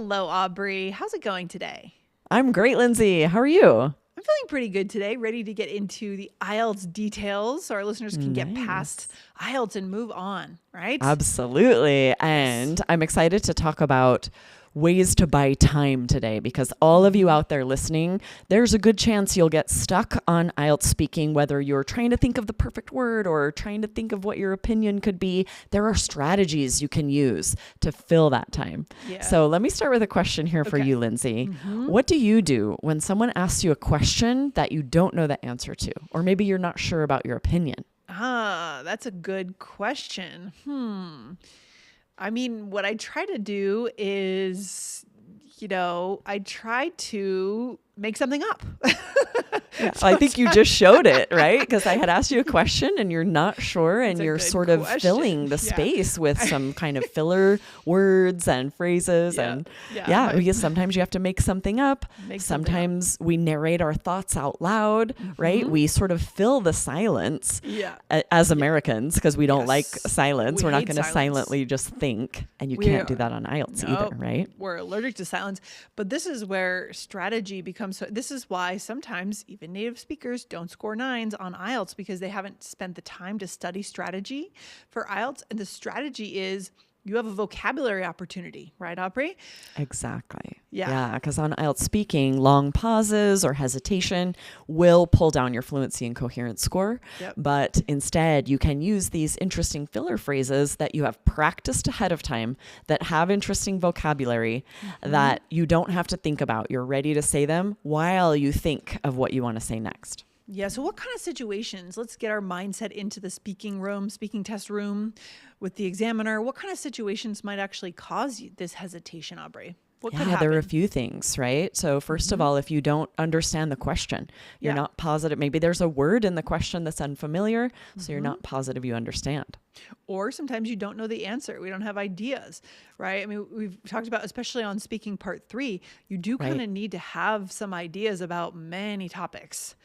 Hello, Aubrey. How's it going today? I'm great, Lindsay. How are you? I'm feeling pretty good today, ready to get into the IELTS details so our listeners can get past IELTS and move on, right? Absolutely. And I'm excited to talk about ways to buy time today because all of you out there listening, there's a good chance you'll get stuck on IELTS speaking, whether you're trying to think of the perfect word or trying to think of what your opinion could be. There are strategies you can use to fill that time. Yeah. So let me start with a question here for you, Lindsay. What do you do when someone asks you a question that you don't know the answer to, or maybe you're not sure about your opinion? That's a good question. I mean, what I try to do is, I try to make something up. I think you just showed it, right? Because I had asked you a question and you're not sure and you're sort of filling the space with some kind of filler words and phrases. Because sometimes you have to make something up. Sometimes we narrate our thoughts out loud, right? We sort of fill the silence as Americans because we don't like silence. We're not going to silently just think. And you can't do that on IELTS either, right? We're allergic to silence. But this is where strategy becomes this is why sometimes even native speakers don't score 9s on IELTS because they haven't spent the time to study strategy for IELTS. And the strategy is you have a vocabulary opportunity, right, Aubrey? Exactly. Yeah, because on IELTS speaking, long pauses or hesitation will pull down your fluency and coherence score. But instead, you can use these interesting filler phrases that you have practiced ahead of time that have interesting vocabulary that you don't have to think about. You're ready to say them while you think of what you want to say next. Yeah. So what kind of situations, let's get our mindset into the speaking test room with the examiner. What kind of situations might actually cause you this hesitation, Aubrey? What could happen? There are a few things, right? So first of all, if you don't understand the question, you're not positive. Maybe there's a word in the question that's unfamiliar, so you're not positive you understand. Or sometimes you don't know the answer. We don't have ideas, right? I mean, we've talked about, especially on speaking part 3, you do kind of need to have some ideas about many topics.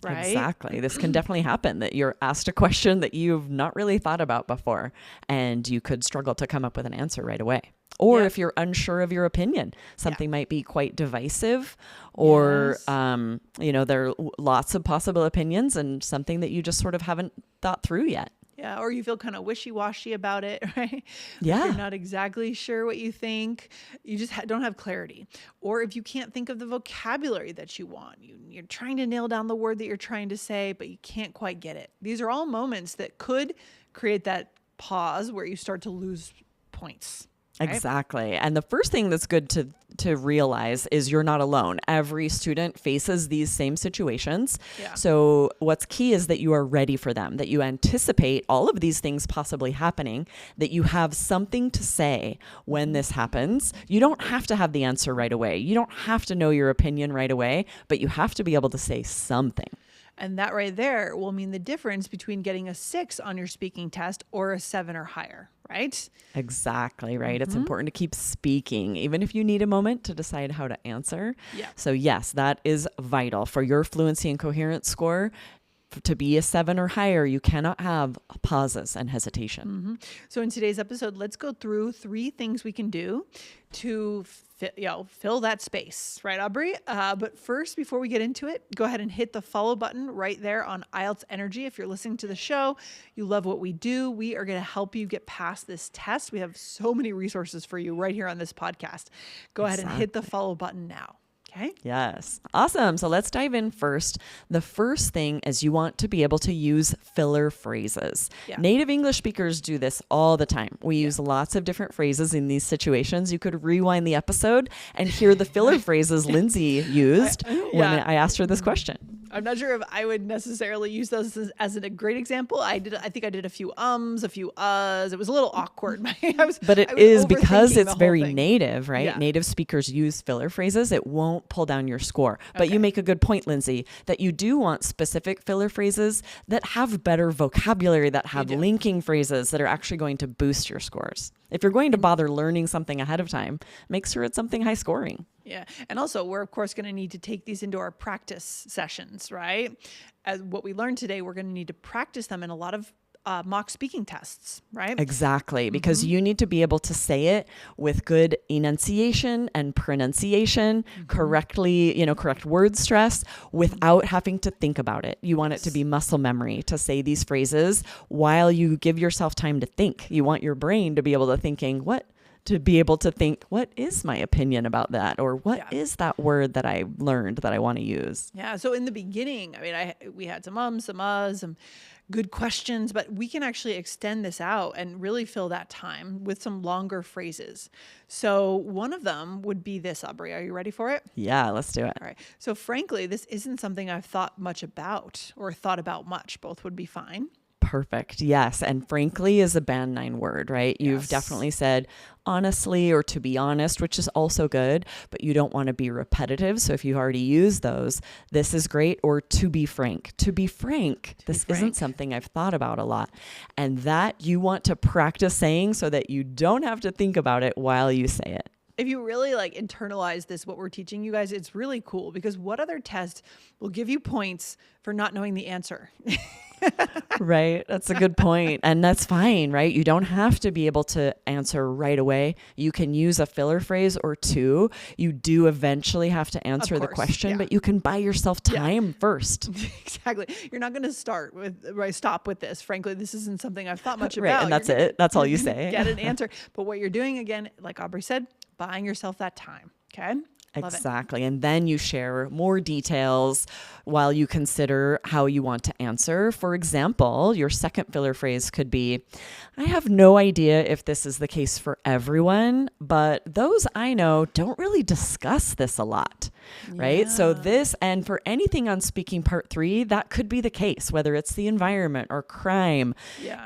Right? Exactly. This can definitely happen that you're asked a question that you've not really thought about before, and you could struggle to come up with an answer right away. Or if you're unsure of your opinion, something might be quite divisive or, there are lots of possible opinions and something that you just sort of haven't thought through yet. Yeah, or you feel kind of wishy-washy about it, right? Yeah. You're not exactly sure what you think. You just don't have clarity. Or if you can't think of the vocabulary that you want, you're trying to nail down the word that you're trying to say, but you can't quite get it. These are all moments that could create that pause where you start to lose points. Right? Exactly. And the first thing that's good to realize is you're not alone. Every student faces these same situations. Yeah. So what's key is that you are ready for them, that you anticipate all of these things possibly happening, that you have something to say when this happens. You don't have to have the answer right away. You don't have to know your opinion right away, but you have to be able to say something. And that right there will mean the difference between getting a 6 on your speaking test or a 7 or higher, right? Exactly, right. It's important to keep speaking, even if you need a moment to decide how to answer. Yeah. So yes, that is vital for your fluency and coherence score. To be a 7 or higher, you cannot have pauses and hesitation. So in today's episode, let's go through 3 things we can do to fill that space, right, Aubrey? But first, before we get into it, go ahead and hit the follow button right there on IELTS Energy. If you're listening to the show, you love what we do, we are going to help you get past this test. We have so many resources for you right here on this podcast. Go ahead and hit the follow button now. Okay. Yes. Awesome. So let's dive in first. The first thing is you want to be able to use filler phrases. Yeah. Native English speakers do this all the time. We use lots of different phrases in these situations. You could rewind the episode and hear the filler phrases Lindsay used when I asked her this question. I'm not sure if I would necessarily use those as a great example. I think I did a few a few uhs. It was a little awkward. But it is because it's very native, right? Yeah. Native speakers use filler phrases. It won't pull down your score. But you make a good point, Lindsay, that you do want specific filler phrases that have better vocabulary, that have linking phrases that are actually going to boost your scores. If you're going to bother learning something ahead of time, make sure it's something high scoring. Yeah. And also, we're, of course, going to need to take these into our practice sessions, right? As what we learned today, we're going to need to practice them in a lot of mock speaking tests, right? Exactly, because you need to be able to say it with good enunciation and pronunciation, correctly, correct word stress without having to think about it. You want it to be muscle memory to say these phrases while you give yourself time to think. You want your brain to be able to think, what is my opinion about that? Or what is that word that I learned that I want to use? Yeah. So in the beginning, we had some ums, some uhs, some good questions, but we can actually extend this out and really fill that time with some longer phrases. So one of them would be this, Aubrey. Are you ready for it? Yeah, let's do it. All right. So frankly, this isn't something I've thought much about or thought about much. Both would be fine. Perfect. Yes. And frankly is a band 9 word, right? You've definitely said honestly or to be honest, which is also good, but you don't want to be repetitive. So if you've already used those, this is great. Or to be frank. To be frank, this isn't something I've thought about a lot. And that you want to practice saying so that you don't have to think about it while you say it. If you really internalize this, what we're teaching you guys, it's really cool, because what other test will give you points for not knowing the answer? Right. That's a good point. And that's fine, right? You don't have to be able to answer right away. You can use a filler phrase or two. You do eventually have to answer the question, but you can buy yourself time first. Exactly. You're not going to stop with this. Frankly, this isn't something I've thought much about. Right. And that's it. That's all you say. Get an answer. But what you're doing, again, like Aubrey said, buying yourself that time. Okay. Exactly. And then you share more details while you consider how you want to answer. For example, your second filler phrase could be, I have no idea if this is the case for everyone, but those I know don't really discuss this a lot, right? So this, and for anything on speaking part 3, that could be the case, whether it's the environment or crime.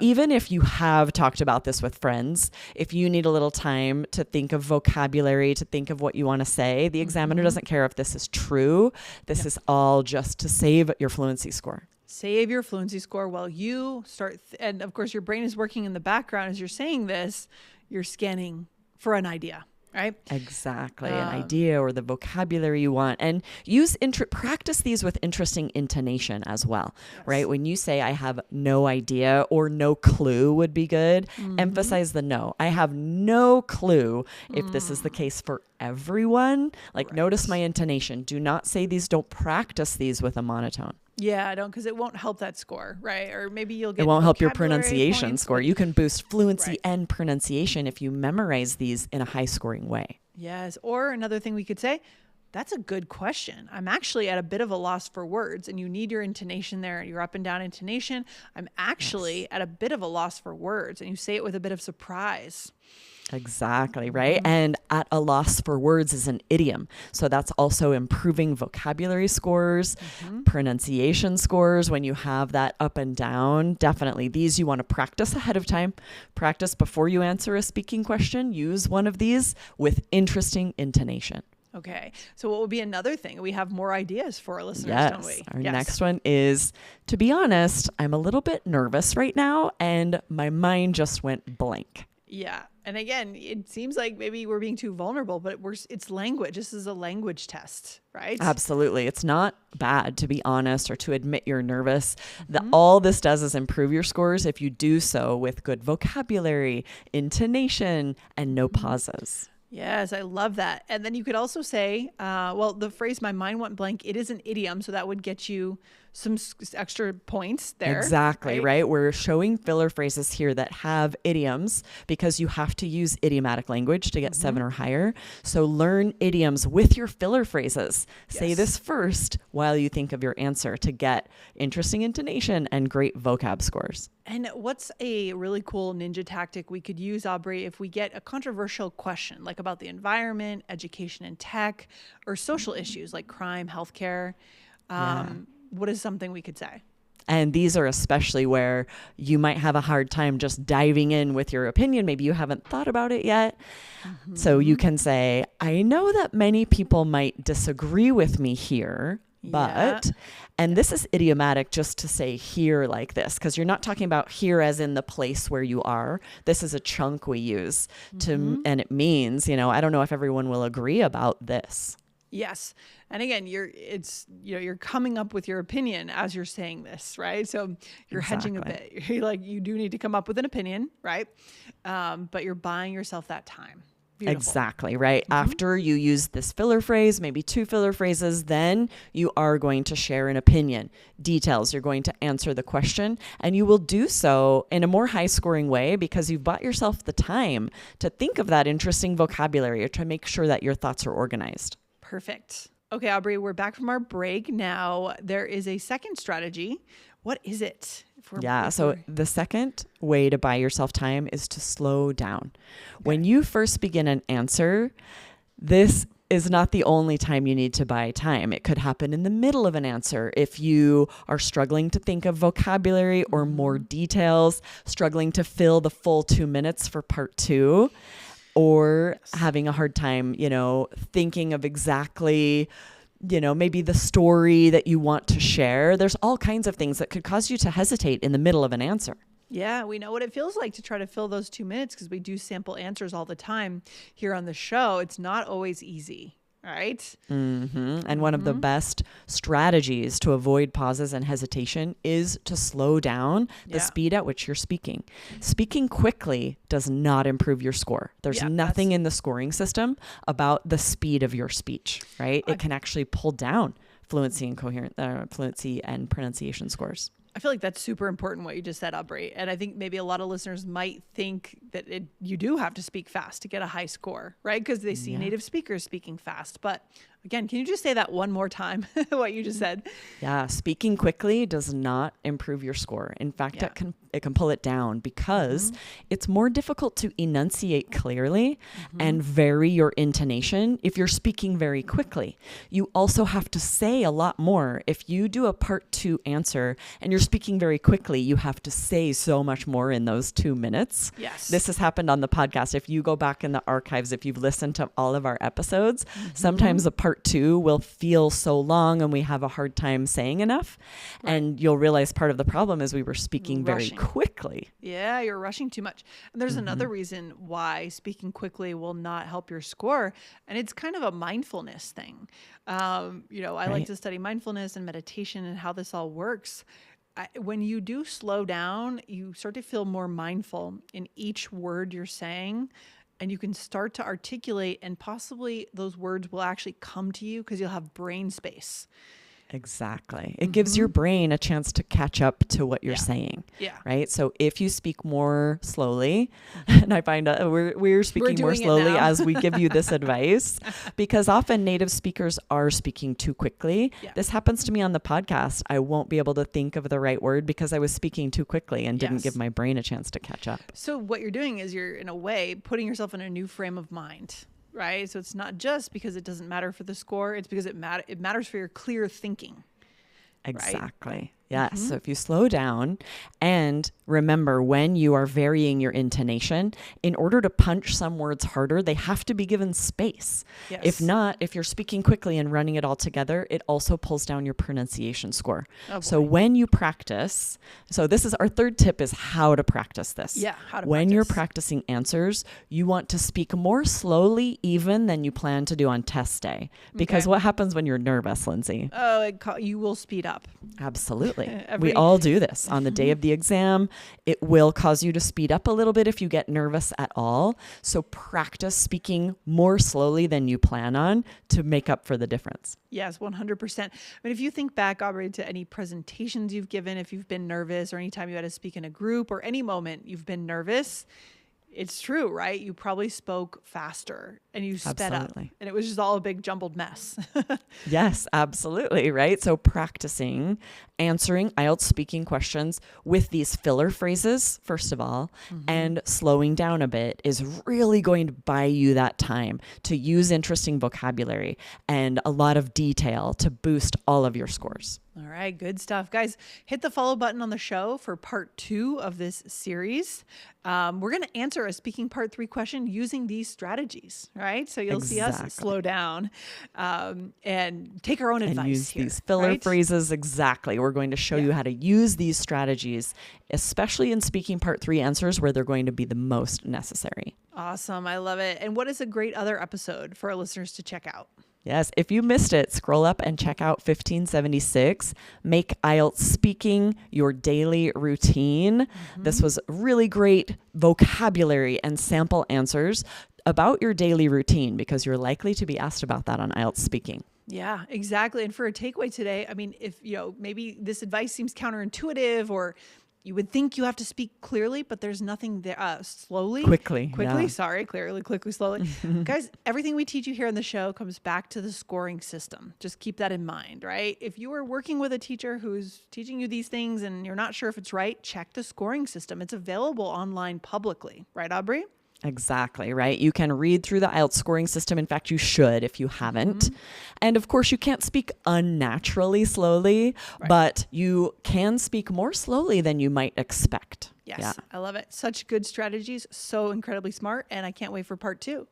Even if you have talked about this with friends, if you need a little time to think of vocabulary, to think of what you want to say, the examiner doesn't care if this is true. This is all just to save your fluency score. Save your fluency score while you start. And of course, your brain is working in the background as you're saying this. You're scanning for an idea, right? Exactly. An idea or the vocabulary you want. And practice these with interesting intonation as well, right? When you say, I have no idea or no clue would be good, emphasize the no. I have no clue if this is the case for everyone. Notice my intonation. Do not say these. Don't practice these with a monotone. Yeah, don't, because it won't help that score, right? Or maybe you'll get. It won't help your pronunciation score. You can boost fluency and pronunciation if you memorize these in a high scoring way. Yes. Or another thing we could say, that's a good question. I'm actually at a bit of a loss for words, and you need your intonation there, your up and down intonation. I'm actually at a bit of a loss for words, and you say it with a bit of surprise. Exactly, right? And at a loss for words is an idiom. So that's also improving vocabulary scores, pronunciation scores. When you have that up and down, definitely these you want to practice ahead of time. Practice before you answer a speaking question. Use one of these with interesting intonation. Okay. So what would be another thing? We have more ideas for our listeners, don't we? Our next one is, to be honest, I'm a little bit nervous right now and my mind just went blank. Yeah. And again, it seems like maybe we're being too vulnerable, but it's language. This is a language test, right? Absolutely. It's not bad to be honest or to admit you're nervous. All this does is improve your scores if you do so with good vocabulary, intonation, and no pauses. Yes, I love that. And then you could also say, the phrase, my mind went blank, it is an idiom. So that would get you some extra points there. Exactly, right? We're showing filler phrases here that have idioms because you have to use idiomatic language to get 7 or higher. So learn idioms with your filler phrases. Say this first while you think of your answer to get interesting intonation and great vocab scores. And what's a really cool ninja tactic we could use, Aubrey, if we get a controversial question, like about the environment, education and tech, or social issues like crime, healthcare? What is something we could say? And these are especially where you might have a hard time just diving in with your opinion. Maybe you haven't thought about it yet. So you can say, I know that many people might disagree with me here, but, and this is idiomatic just to say here like this, because you're not talking about here as in the place where you are. This is a chunk we use to, and it means, I don't know if everyone will agree about this. Yes. And again, you're coming up with your opinion as you're saying this, right? So you're hedging a bit. You're like, you do need to come up with an opinion, right? But you're buying yourself that time. Beautiful. Exactly, right? After you use this filler phrase, maybe 2 filler phrases, then you are going to share an opinion, details. You're going to answer the question, and you will do so in a more high scoring way because you've bought yourself the time to think of that interesting vocabulary or to make sure that your thoughts are organized. Perfect. Okay, Aubrey, we're back from our break. Now, there is a second strategy. What is it? So the second way to buy yourself time is to slow down. Okay. When you first begin an answer, this is not the only time you need to buy time. It could happen in the middle of an answer if you are struggling to think of vocabulary or more details, struggling to fill the full 2 minutes for part 2. Or having a hard time, thinking of exactly, maybe the story that you want to share. There's all kinds of things that could cause you to hesitate in the middle of an answer. Yeah, we know what it feels like to try to fill those 2 minutes because we do sample answers all the time here on the show. It's not always easy. Right? And one of the best strategies to avoid pauses and hesitation is to slow down the speed at which you're speaking. Speaking quickly does not improve your score. There's nothing in the scoring system about the speed of your speech, right? It can actually pull down fluency and pronunciation scores. I feel like that's super important what you just said, Aubrey. And I think maybe a lot of listeners might think that you do have to speak fast to get a high score, right? Because they see native speakers speaking fast. But again, can you just say that one more time, what you just said? Yeah, speaking quickly does not improve your score. In fact, it can pull it down because it's more difficult to enunciate clearly and vary your intonation if you're speaking very quickly. You also have to say a lot more. If you do a part 2 answer and you're speaking very quickly, you have to say so much more in those 2 minutes. Yes. This has happened on the podcast. If you go back in the archives, if you've listened to all of our episodes, sometimes a part 2 will feel so long and we have a hard time saying enough. Right. And you'll realize part of the problem is we were speaking very quickly. Yeah, you're rushing too much. And there's another reason why speaking quickly will not help your score. And it's kind of a mindfulness thing. I like to study mindfulness and meditation and how this all works. When you do slow down, you start to feel more mindful in each word you're saying. And you can start to articulate, and possibly those words will actually come to you because you'll have brain space. Exactly. It gives your brain a chance to catch up to what you're saying. Yeah. Right. So if you speak more slowly, and I find we're speaking more slowly as we give you this advice, because often native speakers are speaking too quickly. Yeah. This happens to me on the podcast. I won't be able to think of the right word because I was speaking too quickly and didn't give my brain a chance to catch up. So what you're doing is you're, in a way, putting yourself in a new frame of mind. Right. So it's not just because it doesn't matter for the score. It's because it matters for your clear thinking. Exactly. Right? Yes. So if you slow down and remember when you are varying your intonation, in order to punch some words harder, they have to be given space. Yes. If not, if you're speaking quickly and running it all together, it also pulls down your pronunciation score. So when you practice, so this is our third tip is how to practice this. Yeah. How to when you're practicing answers, you want to speak more slowly even than you plan to do on test day. Because what happens when you're nervous, Lindsay? Oh, you will speed up. Absolutely. We all do this on the day of the exam. It will cause you to speed up a little bit if you get nervous at all. So practice speaking more slowly than you plan on to make up for the difference. Yes, 100%. I mean, if you think back, Aubrey, to any presentations you've given, if you've been nervous or anytime you had to speak in a group or any moment you've been nervous, it's true, right? You probably spoke faster and you sped up and it was just all a big jumbled mess. Yes, absolutely. Right. So practicing answering IELTS speaking questions with these filler phrases, first of all, and slowing down a bit is really going to buy you that time to use interesting vocabulary and a lot of detail to boost all of your scores. All right, good stuff. Guys, hit the follow button on the show for part 2 of this series. We're going to answer a speaking part 3 question using these strategies, right? So you'll see us slow down and take our own advice use here. These filler phrases. Exactly. We're going to show you how to use these strategies, especially in speaking part 3 answers where they're going to be the most necessary. Awesome. I love it. And what is a great other episode for our listeners to check out? Yes, if you missed it, scroll up and check out 1576. Make IELTS speaking your daily routine. This was really great vocabulary and sample answers about your daily routine, because you're likely to be asked about that on IELTS speaking. Yeah, exactly. And for a takeaway today, I mean, if, maybe this advice seems counterintuitive, or you would think you have to speak clearly, but there's nothing there. Quickly, yeah. sorry, clearly, quickly, slowly. Guys, everything we teach you here on the show comes back to the scoring system. Just keep that in mind, right? If you are working with a teacher who's teaching you these things and you're not sure if it's right, check the scoring system. It's available online publicly, right, Aubrey? Exactly, right? You can read through the IELTS scoring system. In fact, you should if you haven't. And of course, you can't speak unnaturally slowly, but you can speak more slowly than you might expect. Yes, yeah. I love it. Such good strategies, so incredibly smart, and I can't wait for part 2.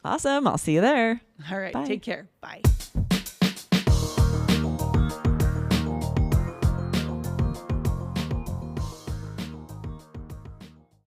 Awesome. I'll see you there. All right, Bye. Take care. Bye.